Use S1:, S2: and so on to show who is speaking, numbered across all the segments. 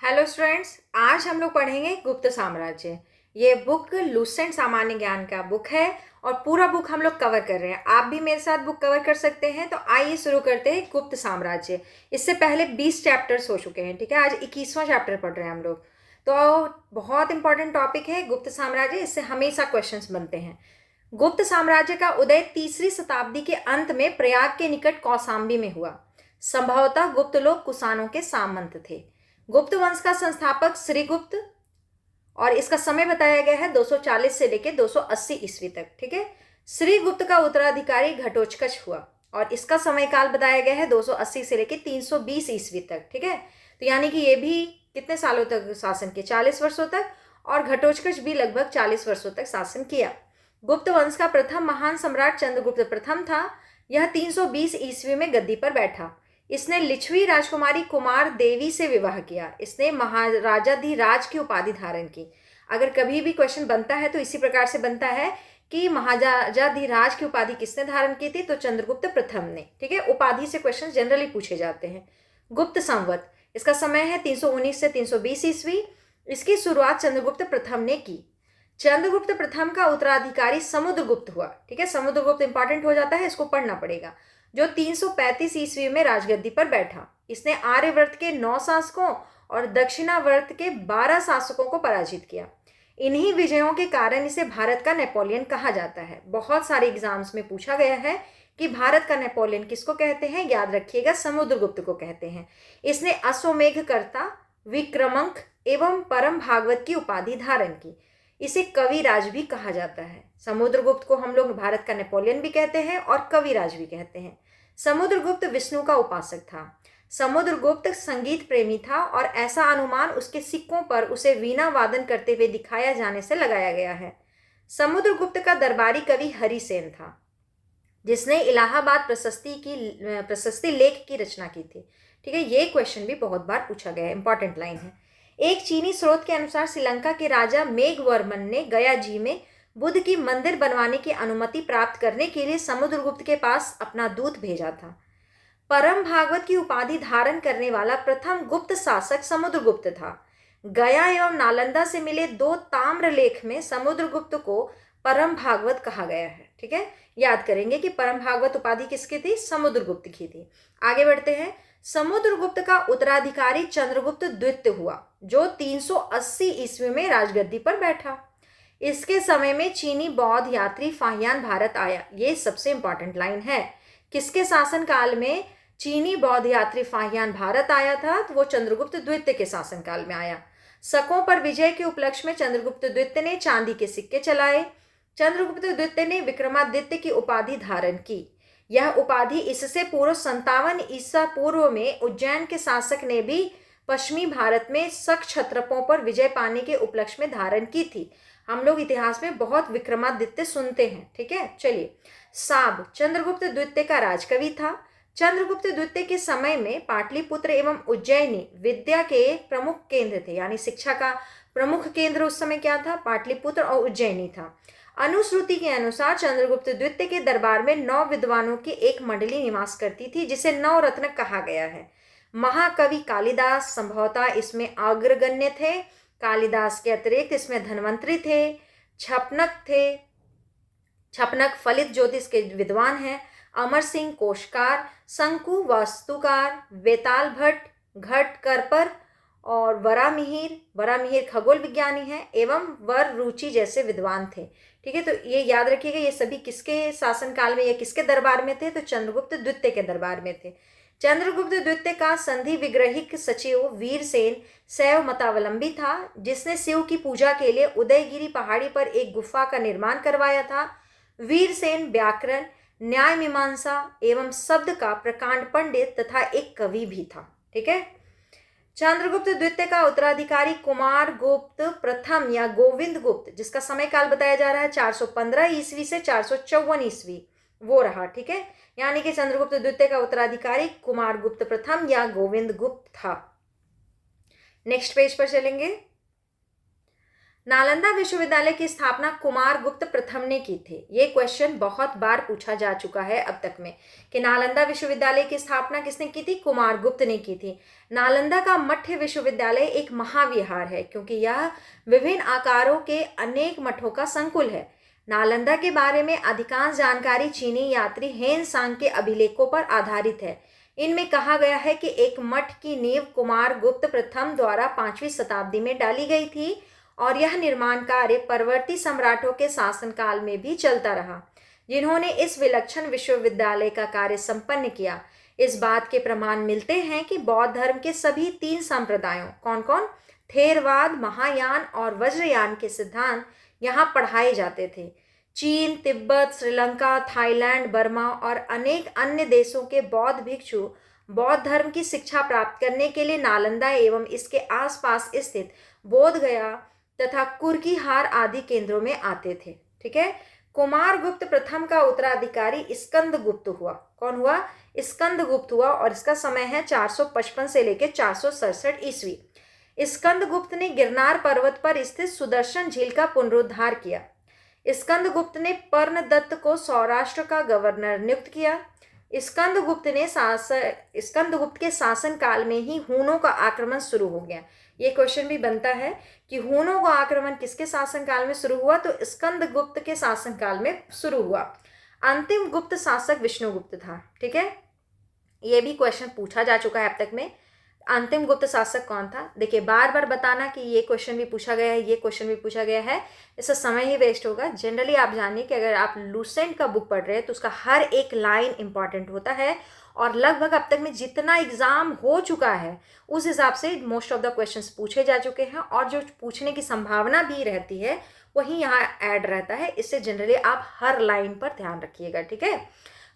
S1: Hello students, आज हम लोग पढ़ेंगे गुप्त साम्राज्य। ये बुक लूसेंट सामान्य ज्ञान का बुक है और पूरा बुक हम लोग कवर कर रहे हैं। आप भी मेरे साथ बुक कवर कर सकते हैं। तो आइए शुरू करते हैं गुप्त साम्राज्य। इससे पहले 20 चैप्टर्स हो चुके हैं, ठीक है। आज 21वां चैप्टर पढ़ रहे हैं हम लोग। तो बहुत इंपॉर्टेंट टॉपिक है गुप्त साम्राज्य, इससे हमेशा क्वेश्चंस बनते हैं। गुप्त साम्राज्य का उदय 3री शताब्दी के अंत में प्रयाग के निकट कौशाम्बी में हुआ। संभवतः गुप्त लोग कुषाणों के सामंत थे। गुप्त वंश का संस्थापक श्रीगुप्त, और इसका समय बताया गया है 240 से लेकर 280 ईस्वी तक, ठीक है। श्रीगुप्त का उत्तराधिकारी घटोत्कच हुआ और इसका समय काल बताया गया है 280 से लेकर 320 ईस्वी तक, ठीक है। तो यानी कि ये भी कितने सालों तक शासन किए? 40 वर्षों तक। और घटोत्कच भी लगभग 40 वर्षों तक शासन किया। गुप्त वंश का प्रथम महान सम्राट चंद्रगुप्त प्रथम था। यह 320 ईस्वी में गद्दी पर बैठा। इसने लिच्छवी राजकुमारी कुमार देवी से विवाह किया। इसने महाराजाधिराज की उपाधि धारण की। अगर कभी भी क्वेश्चन बनता है तो इसी प्रकार से बनता है कि महाराजाधिराज की उपाधि किसने धारण की थी? तो चंद्रगुप्त प्रथम ने, ठीक है। उपाधि से क्वेश्चन जनरली पूछे जाते हैं। गुप्त संवत, इसका समय है 319 से 320 ईस्वी। इसकी शुरुआत चंद्रगुप्त प्रथम ने की। चंद्रगुप्त प्रथम का उत्तराधिकारी समुद्रगुप्त हुआ, ठीक है। समुद्रगुप्त इंपॉर्टेंट हो जाता है, इसको पढ़ना पड़ेगा, जो 335 ईस्वी में राजगद्दी पर बैठा। इसने आर्यवर्त के 9 शासकों और दक्षिणावर्त के 12 शासकों को पराजित किया। इन्हीं विजयों के कारण इसे भारत का नेपोलियन कहा जाता है। बहुत सारे एग्जाम्स में पूछा गया है कि भारत का नेपोलियन किसको कहते हैं? याद रखिएगा, समुद्रगुप्त को कहते हैं। इसने अश्वमेधकर्ता, विक्रमंक एवं परम भागवत की उपाधि धारण की। इसे कविराज भी कहा जाता है। समुद्रगुप्त को हम लोग भारत का नेपोलियन भी कहते हैं और कविराज भी कहते हैं। समुद्रगुप्त विष्णु का उपासक था। समुद्रगुप्त संगीत प्रेमी था और ऐसा अनुमान उसके सिक्कों पर उसे वीणा वादन करते हुए दिखाया जाने से लगाया गया है। समुद्रगुप्त का दरबारी कवि हरिसेन था, जिसने इलाहाबाद प्रशस्ति लेख की रचना की थी, ठीक है। ये क्वेश्चन भी बहुत बार पूछा गया है, इंपॉर्टेंट लाइन है। एक चीनी स्रोत के अनुसार श्रीलंका के राजा मेघवर्मन ने गया जी में बुद्ध की मंदिर बनवाने की अनुमति प्राप्त करने के लिए समुद्रगुप्त के पास अपना दूत भेजा था। परम भागवत की उपाधि धारण करने वाला प्रथम गुप्त शासक समुद्रगुप्त था। गया एवं नालंदा से मिले 2 ताम्र लेख में समुद्रगुप्त को परम भागवत कहा गया है, ठीक है। याद करेंगे कि परम भागवत उपाधि किसकी थी? समुद्रगुप्त की थी। आगे बढ़ते हैं। समुद्रगुप्त का उत्तराधिकारी चंद्रगुप्त द्वितीय हुआ, जो 380 ईस्वी में राजगद्दी पर बैठा। इसके समय में चीनी बौद्ध यात्री फाहियान भारत आया। ये सबसे इंपॉर्टेंट लाइन है। किसके शासन काल में चीनी बौद्ध यात्री फाहियान भारत आया था? तो वो चंद्रगुप्त द्वितीय के शासन काल में आया। शकों पर विजय के उपलक्ष्य में चंद्रगुप्त द्वितीय ने चांदी के सिक्के चलाए। चंद्रगुप्त द्वितीय ने विक्रमादित्य की उपाधि धारण की। यह उपाधि इससे पूर्व 57 ईसा पूर्व में उज्जैन के शासक ने भी पश्चिमी भारत में शक क्षत्रपों पर विजय पाने के उपलक्ष्य में धारण की थी। हम लोग इतिहास में बहुत विक्रमादित्य सुनते हैं, ठीक है। चलिए, साब चंद्रगुप्त द्वितीय का राजकवि था। चंद्रगुप्त द्वितीय के समय में पाटलिपुत्र एवं उज्जैनी विद्या के प्रमुख केंद्र थे, यानी शिक्षा का प्रमुख केंद्र उस समय क्या था? पाटलिपुत्र और उज्जैनी था। अनुश्रुति के अनुसार चंद्रगुप्त द्वितीय के दरबार में 9 विद्वानों की एक मंडली निवास करती थी, जिसे 9 रत्न कहा गया है। महाकवि कालिदास संभवतः इसमें अग्रगण्य थे। कालिदास के अतिरिक्त इसमें धन्वंतरी थे, छपनक फलित ज्योतिष के विद्वान हैं, अमर सिंह कोशकार, शंकु वास्तुकार, वेताल भट्ट, घट करपर और वरामिहिर खगोल विज्ञानी हैं, एवं वर रुचि जैसे विद्वान थे, ठीक है। तो ये याद रखिएगा, ये सभी किसके शासन काल में या किसके दरबार में थे? तो चंद्रगुप्त द्वितीय के दरबार में थे। चंद्रगुप्त द्वितीय का संधि विग्रहिक सचिव वीरसेन शैव मतावलंबी था, जिसने शिव की पूजा के लिए उदयगिरी पहाड़ी पर एक गुफा का निर्माण करवाया था। वीरसेन व्याकरण, न्याय मीमांसा एवं शब्द का प्रकांड पंडित तथा एक कवि भी था, ठीक है। चंद्रगुप्त द्वितीय का उत्तराधिकारी कुमार गुप्त प्रथम या गोविंद गुप्त, जिसका समय काल बताया जा रहा है 415 ईस्वी से 454 ईस्वी, वो रहा, ठीक है। यानी कि चंद्रगुप्त द्वितीय का उत्तराधिकारी कुमार गुप्त प्रथम या गोविंद गुप्त था। नेक्स्ट पेज पर चलेंगे। नालंदा विश्वविद्यालय की स्थापना कुमार गुप्त प्रथम ने की थी। ये क्वेश्चन बहुत बार पूछा जा चुका है अब तक में कि नालंदा विश्वविद्यालय की स्थापना किसने की थी? कुमार गुप्त ने की थी। नालंदा का मठ विश्वविद्यालय एक महाविहार है क्योंकि यह विभिन्न आकारों के अनेक मठों का संकुल है। नालंदा के बारे में अधिकांश जानकारी चीनी यात्री हेन सांग के अभिलेखों पर आधारित है। इनमें कहा गया है कि एक मठ की नींव कुमार गुप्त प्रथम द्वारा 5वीं शताब्दी में डाली गई थी और यह निर्माण कार्य परवर्ती सम्राटों के शासनकाल में भी चलता रहा, जिन्होंने इस विलक्षण विश्वविद्यालय का कार्य संपन्न किया। इस बात के प्रमाण मिलते हैं कि बौद्ध धर्म के सभी 3 संप्रदायों कौन कौन, थेरवाद, महायान और वज्रयान के सिद्धांत यहाँ पढ़ाए जाते थे। चीन, तिब्बत, श्रीलंका, थाईलैंड, बर्मा और अनेक अन्य देशों के बौद्ध भिक्षु बौद्ध धर्म की शिक्षा प्राप्त करने के लिए नालंदा एवं इसके आसपास स्थित बोध गया तथा कुर्कीहार आदि केंद्रों में आते थे। ठीक है। कुमार गुप्त प्रथम का उत्तराधिकारी स्कंद गुप्त हुआ। कौन हुआ? स्कंद गुप्त हुआ और इसका समय है 455 से लेकर 467 ईस्वी। स्कंद गुप्त ने गिरनार पर्वत पर स्थित सुदर्शन झील का पुनरुद्धार किया। स्कंद गुप्त ने पर्णदत्त को सौराष्ट्र का गवर्नर नियुक्त किया। स्कंद गुप्त के शासन काल में ही हूनों का आक्रमण शुरू हो गया। ये क्वेश्चन भी बनता है कि हूनों का आक्रमण किसके शासन काल में शुरू हुआ? तो स्कंद गुप्त के शासन काल में शुरू हुआ। अंतिम गुप्त शासक विष्णुगुप्त था। ठीक है, ये भी क्वेश्चन पूछा जा चुका है अब तक में। अंतिम गुप्त शासक कौन था? देखिए, बार बार बताना कि ये क्वेश्चन भी पूछा गया है, ये क्वेश्चन भी पूछा गया है, इससे समय ही वेस्ट होगा। जनरली आप जानिए कि अगर आप लूसेंट का बुक पढ़ रहे हैं तो उसका हर एक लाइन इंपॉर्टेंट होता है और लगभग अब तक में जितना एग्जाम हो चुका है उस हिसाब से मोस्ट ऑफ द क्वेश्चंस पूछे जा चुके हैं और जो पूछने की संभावना भी रहती है वही यहाँ ऐड रहता है। इससे जनरली आप हर लाइन पर ध्यान रखिएगा। ठीक है।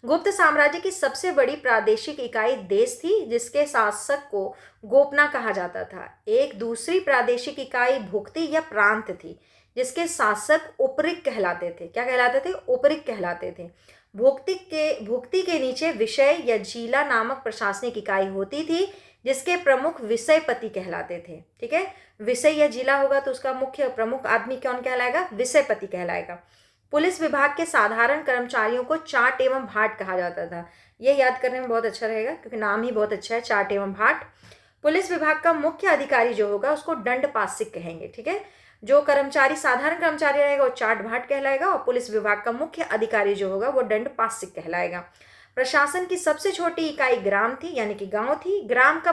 S1: गुप्त साम्राज्य की सबसे बड़ी प्रादेशिक इकाई देश थी जिसके शासक को गोपना कहा जाता था। एक दूसरी प्रादेशिक इकाई भुक्ति या प्रांत थी जिसके शासक उपरिक कहलाते थे। क्या कहलाते थे? उपरिक कहलाते थे। भुक्ति के नीचे विषय या जिला नामक प्रशासनिक इकाई होती थी जिसके प्रमुख विषयपति कहलाते थे। ठीक है, विषय या जिला होगा तो उसका मुख्य प्रमुख आदमी कौन कहलाएगा? विषयपति कहलाएगा। पुलिस विभाग के साधारण कर्मचारियों को चाट एवं भाट कहा जाता था। ये याद करने में बहुत अच्छा रहेगा क्योंकि नाम ही बहुत अच्छा है, चाट एवं भाट। पुलिस विभाग का मुख्य अधिकारी जो होगा उसको दंडपासिक कहेंगे। ठीक है, जो कर्मचारी साधारण कर्मचारी रहेगा वो चाट भाट कहलाएगा और पुलिस विभाग का मुख्य अधिकारी जो होगा वो दंडपासिक कहलाएगा। प्रशासन की सबसे छोटी इकाई ग्राम थी, यानी कि गांव थी। ग्राम का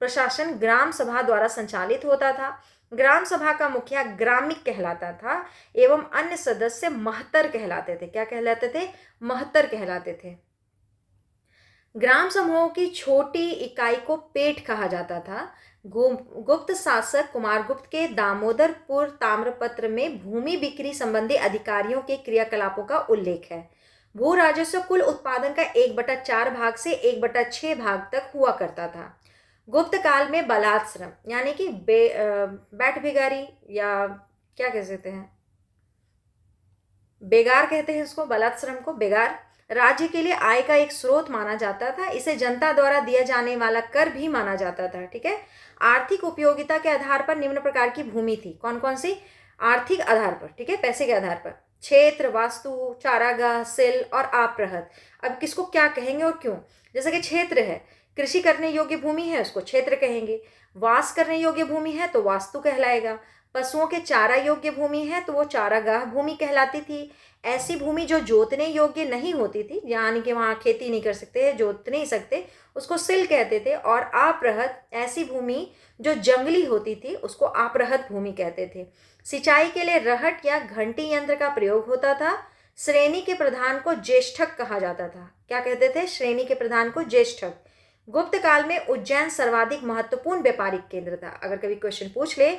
S1: प्रशासन ग्राम सभा द्वारा संचालित होता था। ग्राम सभा का मुखिया ग्रामिक कहलाता था एवं अन्य सदस्य महतर कहलाते थे। क्या कहलाते थे? महतर कहलाते थे। ग्राम समूहों की छोटी इकाई को पेट कहा जाता था। गुप्त शासक कुमार गुप्त के दामोदरपुर ताम्रपत्र में भूमि बिक्री संबंधी अधिकारियों के क्रियाकलापों का उल्लेख है। भू राजस्व कुल उत्पादन का 1/4 भाग से 1/6 भाग तक हुआ करता था। गुप्त काल में बलात् श्रम यानी कि बैठ भिखारी या क्या कह सकते हैं, बेगार कहते हैं इसको, बलात् श्रम को बेगार, राज्य के लिए आय का एक स्रोत माना जाता था। इसे जनता द्वारा दिया जाने वाला कर भी माना जाता था। ठीक है। आर्थिक उपयोगिता के आधार पर निम्न प्रकार की भूमि थी। कौन कौन सी? आर्थिक आधार पर, ठीक है, पैसे के आधार पर। क्षेत्र, वास्तु, चारागाह, सिल और आप्रहत। अब किसको क्या कहेंगे और क्यों? जैसे कि क्षेत्र है, कृषि करने योग्य भूमि है उसको क्षेत्र कहेंगे। वास करने योग्य भूमि है तो वास्तु कहलाएगा। पशुओं के चारा योग्य भूमि है तो वो चारागाह भूमि कहलाती थी। ऐसी भूमि जो जोतने योग्य नहीं होती थी, यानी कि वहाँ खेती नहीं कर सकते, जोत नहीं सकते, उसको सिल कहते थे। और आप्रहत ऐसी भूमि जो जंगली होती थी उसको आप्रहत भूमि कहते थे। सिंचाई के लिए रहट या घंटी यंत्र का प्रयोग होता था। श्रेणी के प्रधान को ज्येष्ठक कहा जाता था। क्या कहते थे? श्रेणी के प्रधान को ज्येष्ठक। गुप्त काल में उज्जैन सर्वाधिक महत्वपूर्ण व्यापारिक केंद्र था। अगर कभी क्वेश्चन पूछ ले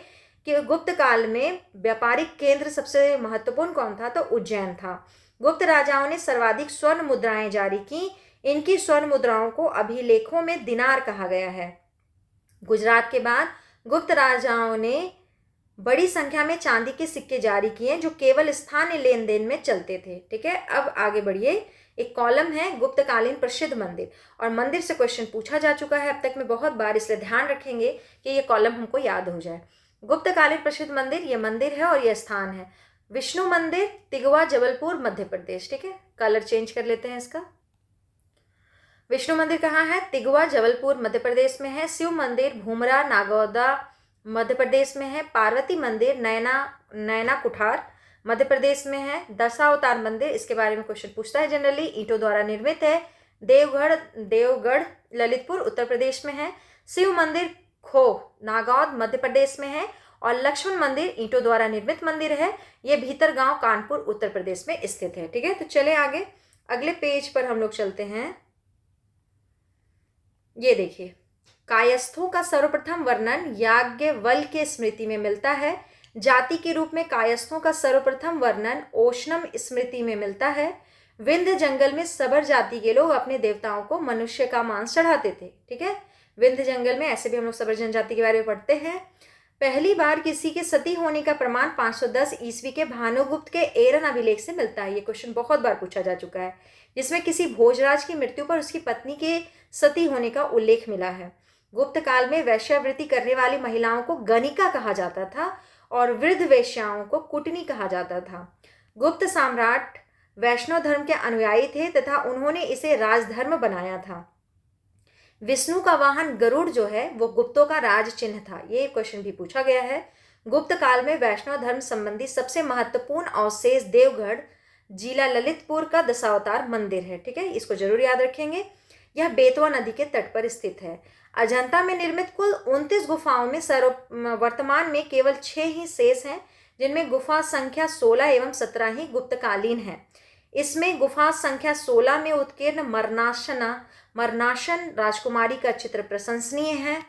S1: कि गुप्त काल में व्यापारिक केंद्र सबसे महत्वपूर्ण कौन था, तो उज्जैन था। गुप्त राजाओं ने सर्वाधिक स्वर्ण मुद्राएं जारी की। इनकी स्वर्ण मुद्राओं को अभिलेखों में दिनार कहा गया है। गुजरात के बाद गुप्त राजाओं ने बड़ी संख्या में चांदी के सिक्के जारी किए जो केवल स्थानीय लेन देन में चलते थे। ठीक है, अब आगे बढ़िए। एक कॉलम है गुप्तकालीन प्रसिद्ध मंदिर, और मंदिर से क्वेश्चन पूछा जा चुका है अब तक में बहुत बार, इसलिए ध्यान रखेंगे कि ये कॉलम हमको याद हो जाए। गुप्तकालीन प्रसिद्ध मंदिर, ये मंदिर है और ये स्थान है विष्णु मंदिर, तिगवा, जबलपुर, मध्य प्रदेश। ठीक है, कलर चेंज कर लेते हैं इसका। विष्णु मंदिर कहाँ है? तिगवा, जबलपुर, मध्य प्रदेश में है। शिव मंदिर भूमरा, नागौदा, मध्य प्रदेश में है। पार्वती मंदिर नैना कुठार, मध्य प्रदेश में है। दशावतार मंदिर, इसके बारे में क्वेश्चन पूछता है जनरली, ईंटों द्वारा निर्मित है। देवगढ़ ललितपुर, उत्तर प्रदेश में है। शिव मंदिर खो, नागौद, मध्य प्रदेश में है। और लक्ष्मण मंदिर ईंटों द्वारा निर्मित मंदिर है, ये भीतरगांव, कानपुर, उत्तर प्रदेश में स्थित है। ठीक है, तो चले आगे, अगले पेज पर हम लोग चलते हैं। ये देखिए, कायस्थों का सर्वप्रथम वर्णन याज्ञवल्क्य के स्मृति में मिलता है। जाति के रूप में कायस्थों का सर्वप्रथम वर्णन ओशनम स्मृति में मिलता है। विंध्य जंगल में सबर जाति के लोग अपने देवताओं को मनुष्य का मांस चढ़ाते थे। ठीक है, विंध्य जंगल में, ऐसे भी हम लोग सबर जनजाति के बारे में पढ़ते हैं। पहली बार किसी के सती होने का प्रमाण 510 ईस्वी के भानुगुप्त के एरन अभिलेख से मिलता है। ये क्वेश्चन बहुत बार पूछा जा चुका है, जिसमें किसी भोजराज की मृत्यु पर उसकी पत्नी के सती होने का उल्लेख मिला है। गुप्त काल में वैश्यावृत्ति करने वाली महिलाओं को गणिका कहा जाता था और वृद्ध वेश्याओं को कुटनी कहा जाता था। गुप्त सम्राट वैष्णव धर्म के अनुयायी थे तथा उन्होंने इसे राजधर्म बनाया था। विष्णु का वाहन गरुड़ जो है वो गुप्तों का राज चिन्ह था। ये क्वेश्चन भी पूछा गया है। गुप्त काल में वैष्णव धर्म संबंधी सबसे महत्वपूर्ण अवशेष देवगढ़ जिला ललितपुर का दशावतार मंदिर है। ठीक है, इसको जरूर याद रखेंगे। यह बेतवा नदी के तट पर स्थित है। अजंता में निर्मित कुल 29 गुफाओं में वर्तमान में केवल 6 ही शेष हैं, जिनमें गुफा संख्या 16 एवं 17 ही गुप्तकालीन है। इसमें गुफा संख्या 16 में उत्कीर्ण मरनाशन राजकुमारी का चित्र प्रशंसनीय है।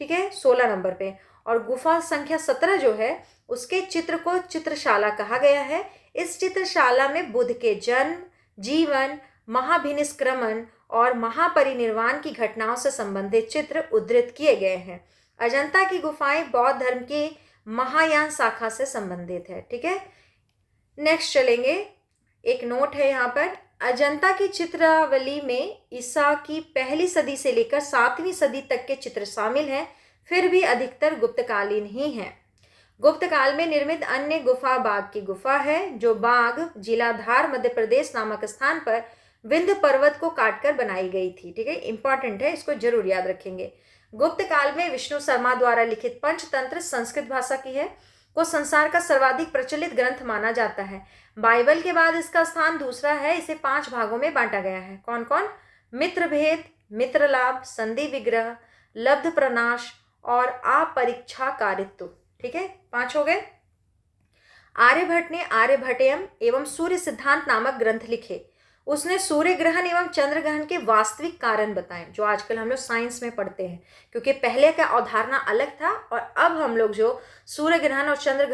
S1: ठीक है, 16 नंबर पे। और गुफा संख्या 17 जो है उसके चित्र को चित्रशाला कहा गया है। इस चित्रशाला में बुद्ध के जन्म, जीवन, महाभिनिष्क्रमण और महापरिनिर्वाण की घटनाओं से संबंधित चित्र उद्धृत किए गए हैं। अजंता की गुफाएं बौद्ध धर्म की महायान शाखा से संबंधित है। ठीक है, नेक्स्ट चलेंगे। एक नोट है यहाँ पर, अजंता की चित्रावली में ईसा की पहली सदी से लेकर 7वीं सदी तक के चित्र शामिल हैं, फिर भी अधिकतर गुप्तकालीन ही हैं। गुप्त काल में निर्मित अन्य गुफा बाग की गुफा है, जो बाग जिला धार मध्य प्रदेश नामक स्थान पर विंध्य पर्वत को काटकर बनाई गई थी। ठीक है, इंपॉर्टेंट है, इसको जरूर याद रखेंगे। गुप्त काल में विष्णु शर्मा द्वारा लिखित पंचतंत्र संस्कृत भाषा की है, को संसार का सर्वाधिक प्रचलित ग्रंथ माना जाता है। बाइबल के बाद इसका स्थान दूसरा है। इसे 5 भागों में बांटा गया है। कौन कौन? मित्र भेद, मित्र लाभ, संधि विग्रह, लब्ध प्रनाश और अपरीक्षा कारित्व। ठीक है, 5 हो गए। आर्यभट्ट ने आर्यभट्टयम एवं सूर्य सिद्धांत नामक ग्रंथ लिखे। उसने सूर्य ग्रहण एवं चंद्र ग्रहण के वास्तविक कारण बताए, जो आजकल हम लोग साइंस में पढ़ते हैं, क्योंकि पहले का अवधारणा अलग था और अब हम लोग जो सूर्य ग्रहण और चंद्र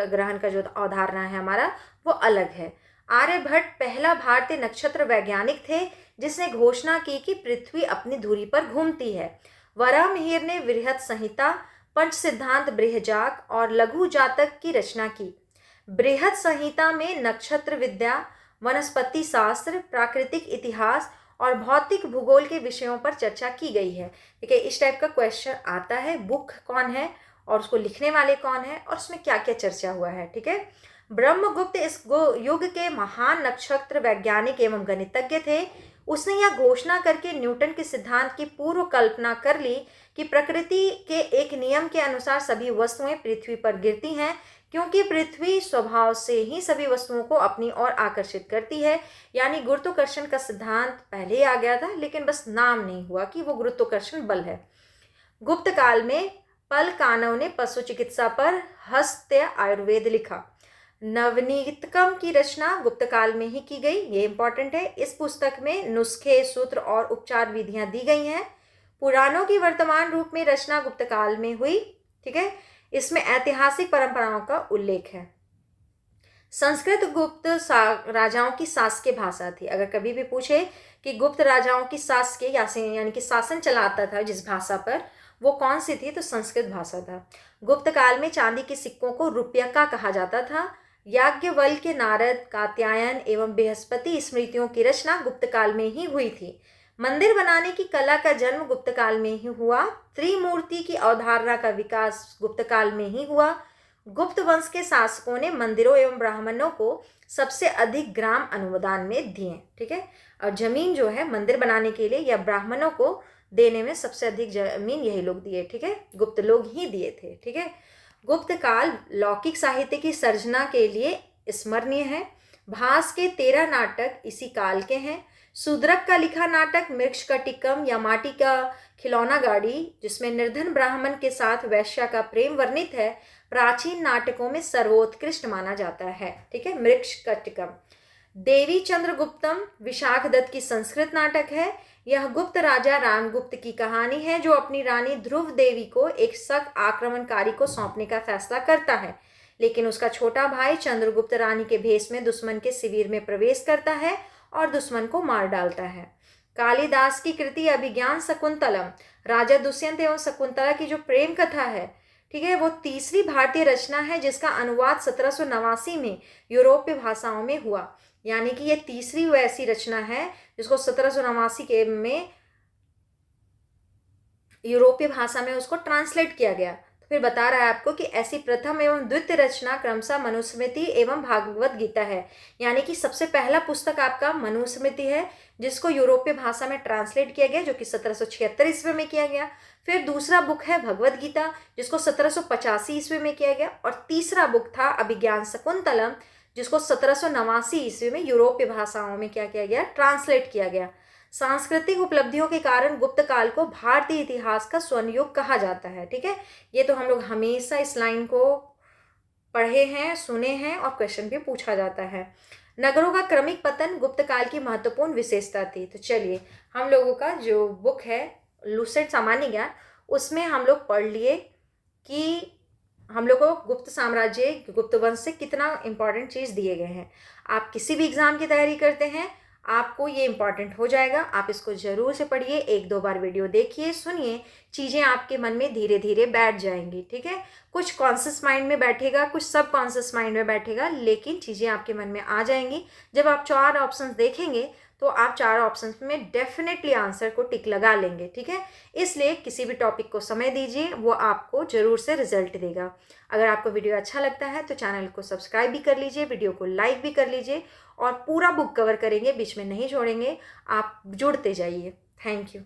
S1: ग्रहण का जो अवधारणा है हमारा, वो अलग है। आर्यभट्ट पहला भारतीय नक्षत्र वैज्ञानिक थे जिसने घोषणा की कि पृथ्वी अपनी धुरी पर घूमती है। वराहमिहिर ने बृहत संहिता, पंच सिद्धांत बृहजाक और लघु जातक की रचना की। बृहत संहिता में नक्षत्र विद्या, वनस्पति शास्त्र, प्राकृतिक इतिहास और भौतिक भूगोल के विषयों पर चर्चा की गई है। ठीक है, इस टाइप का क्वेश्चन आता है। बुक कौन है और उसको लिखने वाले कौन है और उसमें क्या क्या चर्चा हुआ है। ठीक है, ब्रह्मगुप्त इस युग के महान नक्षत्र वैज्ञानिक एवं गणितज्ञ थे। उसने यह घोषणा करके न्यूटन के सिद्धांत की पूर्व कल्पना कर ली कि प्रकृति के एक नियम के अनुसार सभी वस्तुएं पृथ्वी पर गिरती हैं, क्योंकि पृथ्वी स्वभाव से ही सभी वस्तुओं को अपनी ओर आकर्षित करती है। यानी गुरुत्वाकर्षण का सिद्धांत पहले ही आ गया था, लेकिन बस नाम नहीं हुआ कि वो गुरुत्वाकर्षण बल है। गुप्त काल में पल कानव ने पशु चिकित्सा पर हस्त आयुर्वेद लिखा। नवनीतकम की रचना गुप्त काल में ही की गई, ये इंपॉर्टेंट है। इस पुस्तक में नुस्खे, सूत्र और उपचार विधियां दी गई हैं। पुराणों की वर्तमान रूप में रचना गुप्त काल में हुई। ठीक है, इसमें ऐतिहासिक परंपराओं का उल्लेख है। संस्कृत गुप्त राजाओं की शासकीय भाषा थी। अगर कभी भी पूछे कि गुप्त राजाओं की शासकीय यानी कि शासन चलाता था जिस भाषा पर, वो कौन सी थी, तो संस्कृत भाषा था। गुप्त काल में चांदी के सिक्कों को रुपया कहा जाता था। याज्ञवल्क्य, नारद, कात्यायन एवं बृहस्पति स्मृतियों की रचना गुप्त काल में ही हुई थी। मंदिर बनाने की कला का जन्म गुप्त काल में ही हुआ। त्रिमूर्ति की अवधारणा का विकास गुप्त काल में ही हुआ। गुप्त वंश के शासकों ने मंदिरों एवं ब्राह्मणों को सबसे अधिक ग्राम अनुदान में दिए। ठीक है, और जमीन जो है मंदिर बनाने के लिए या ब्राह्मणों को देने में सबसे अधिक जमीन यही लोग दिए। ठीक है, गुप्त लोग ही दिए थे। ठीक है, गुप्त काल लौकिक साहित्य की सर्जना के लिए स्मरणीय है। भास के 13 नाटक इसी काल के हैं। शूद्रक का लिखा नाटक मृक्षकटिकम या माटी का खिलौना गाड़ी, जिसमें निर्धन ब्राह्मण के साथ वैश्या का प्रेम वर्णित है, प्राचीन नाटकों में सर्वोत्कृष्ट माना जाता है। ठीक है, मृक्षकटिकम। देवी चंद्रगुप्तम विशाख दत्त की संस्कृत नाटक है। यह गुप्त राजा रामगुप्त की कहानी है, जो अपनी रानी ध्रुव देवी को एक शक आक्रमणकारी को सौंपने का फैसला करता है, लेकिन उसका छोटा भाई चंद्रगुप्त रानी के भेष में दुश्मन के शिविर में प्रवेश करता है और दुश्मन को मार डालता है। कालिदास की कृति अभिज्ञान शकुंतलम, राजा दुष्यंत एवं शकुंतला की जो प्रेम कथा है, ठीक है, वो तीसरी भारतीय रचना है जिसका अनुवाद 1789 में यूरोपीय भाषाओं में हुआ। यानी कि ये तीसरी वैसी रचना है जिसको 1789 के में यूरोपीय भाषा में उसको ट्रांसलेट किया गया। तो फिर बता रहा है आपको कि ऐसी प्रथम एवं द्वितीय रचना क्रमशः मनुस्मृति एवं भागवत गीता है। यानी कि सबसे पहला पुस्तक आपका मनुस्मृति है, जिसको यूरोपीय भाषा में ट्रांसलेट किया गया, जो कि 1776 ईस्वी में किया गया। फिर दूसरा बुक है भगवत गीता, जिसको 1785 ईस्वी में किया गया। और तीसरा बुक था अभिज्ञान शकुंतलम, जिसको 1789 ईस्वी में यूरोपीय भाषाओं में क्या किया गया, ट्रांसलेट किया गया। सांस्कृतिक उपलब्धियों के कारण गुप्त काल को भारतीय इतिहास का स्वर्ण युग कहा जाता है। ठीक है, ये तो हम लोग हमेशा इस लाइन को पढ़े हैं, सुने हैं और क्वेश्चन भी पूछा जाता है। नगरों का क्रमिक पतन गुप्त काल की महत्वपूर्ण विशेषता थी। तो चलिए, हम लोगों का जो बुक है लूसेंट सामान्य ज्ञान, उसमें हम लोग पढ़ लिए कि हम लोग को गुप्त साम्राज्य, गुप्त वंश से कितना इंपॉर्टेंट चीज़ दिए गए हैं। आप किसी भी एग्जाम की तैयारी करते हैं, आपको ये इंपॉर्टेंट हो जाएगा। आप इसको ज़रूर से पढ़िए, 1-2 बार वीडियो देखिए, सुनिए, चीज़ें आपके मन में धीरे धीरे बैठ जाएंगी। ठीक है, कुछ कॉन्शियस माइंड में बैठेगा, कुछ सब कॉन्शियस माइंड में बैठेगा, लेकिन चीज़ें आपके मन में आ जाएंगी। जब आप 4 ऑप्शंस देखेंगे तो आप 4 ऑप्शंस में डेफिनेटली आंसर को टिक लगा लेंगे। ठीक है, इसलिए किसी भी टॉपिक को समय दीजिए, वो आपको ज़रूर से रिजल्ट देगा। अगर आपको वीडियो अच्छा लगता है तो चैनल को सब्सक्राइब भी कर लीजिए, वीडियो को लाइक भी कर लीजिए, और पूरा बुक कवर करेंगे, बीच में नहीं छोड़ेंगे। आप जुड़ते जाइए। Thank you.